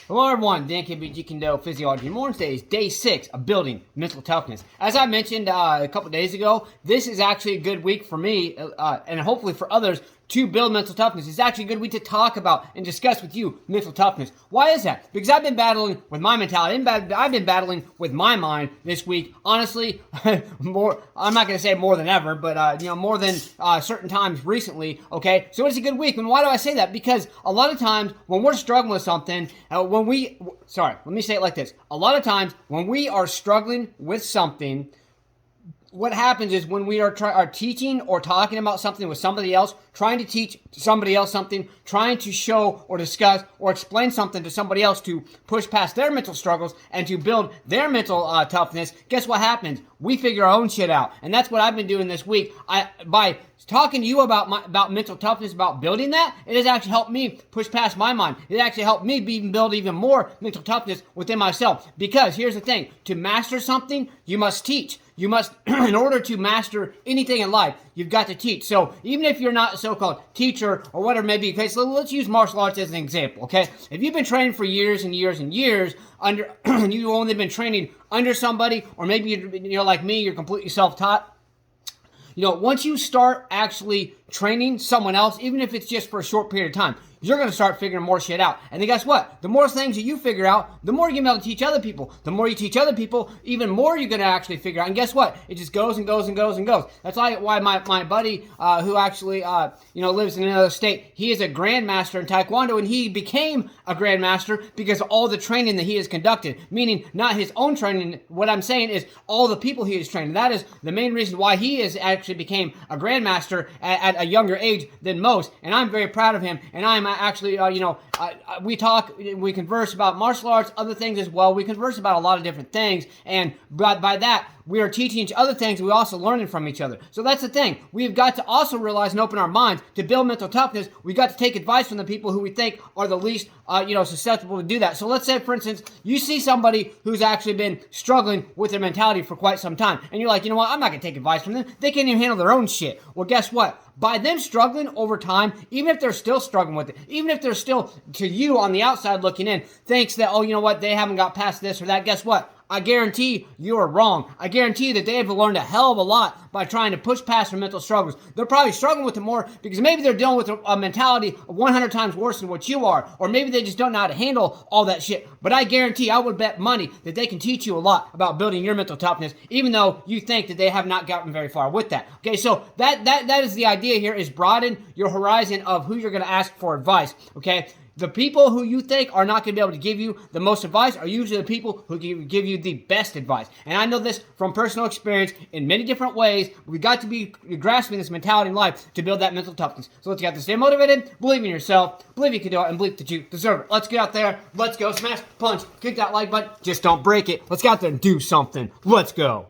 Hello everyone, Dan KB Jeet Kune Physiology Morning. Today is day 6 of building mental toughness. As I mentioned a couple days ago, this is actually a good week for me and hopefully for others to build mental toughness. It's actually a good week to talk about and discuss with you mental toughness. Why is that? Because I've been battling with my mentality. I've been battling with my mind this week. Honestly, more. I'm not going to say more than ever, but more than certain times recently. Okay, so it's a good week. And why do I say that? Because a lot of times when we're struggling with something, let me say it like this. A lot of times when we are struggling with something, what happens is when we are teaching or talking about something with somebody else, trying to teach somebody else something, trying to show or discuss or explain something to somebody else to push past their mental struggles and to build their mental toughness, guess what happens? We figure our own shit out. And that's what I've been doing this week. By talking to you about mental toughness, about building that, it has actually helped me push past my mind. It actually helped me build even more mental toughness within myself. Because here's the thing, to master something, you must teach. You must, in order to master anything in life, you've got to teach. So even if you're not a so-called teacher or whatever it may be, okay, so let's use martial arts as an example, okay? If you've been training for years and years and years, you've only been training under somebody, or maybe you're like me, you're completely self-taught, once you start actually training someone else, even if it's just for a short period of time, you're going to start figuring more shit out. And then guess what? The more things that you figure out, the more you're going to be able to teach other people. The more you teach other people, even more you're going to actually figure out. And guess what? It just goes and goes and goes and goes. That's why my buddy, who actually, lives in another state, he is a grandmaster in Taekwondo, and he became a grandmaster because of all the training that he has conducted. Meaning, not his own training. What I'm saying is all the people he has trained. That is the main reason why he is actually became a grandmaster at a younger age than most. And I'm very proud of him. And I'm actually, we talk, we converse about martial arts, other things as well. We converse about a lot of different things, and by that, we are teaching each other things. We're also learning from each other. So that's the thing. We've got to also realize and open our minds to build mental toughness. We've got to take advice from the people who we think are the least, susceptible to do that. So let's say, for instance, you see somebody who's actually been struggling with their mentality for quite some time, and you're like, you know what? I'm not going to take advice from them. They can't even handle their own shit. Well, guess what? By them struggling over time, even if they're still struggling with it, even if they're still, to you on the outside looking in, thinks that, oh, you know what, they haven't got past this or that, guess what? I guarantee you are wrong. I guarantee that they have learned a hell of a lot by trying to push past their mental struggles. They're probably struggling with it more because maybe they're dealing with a mentality 100 times worse than what you are, or maybe they just don't know how to handle all that shit. But I guarantee, I would bet money that they can teach you a lot about building your mental toughness, even though you think that they have not gotten very far with that. Okay, so that is the idea here, is broaden your horizon of who you're going to ask for advice, okay? The people who you think are not going to be able to give you the most advice are usually the people who give you the best advice. And I know this from personal experience in many different ways. We've got to be grasping this mentality in life to build that mental toughness. So let's get to stay motivated, believe in yourself, believe you can do it, and believe that you deserve it. Let's get out there. Let's go. Smash, punch, kick that like button. Just don't break it. Let's get out there and do something. Let's go.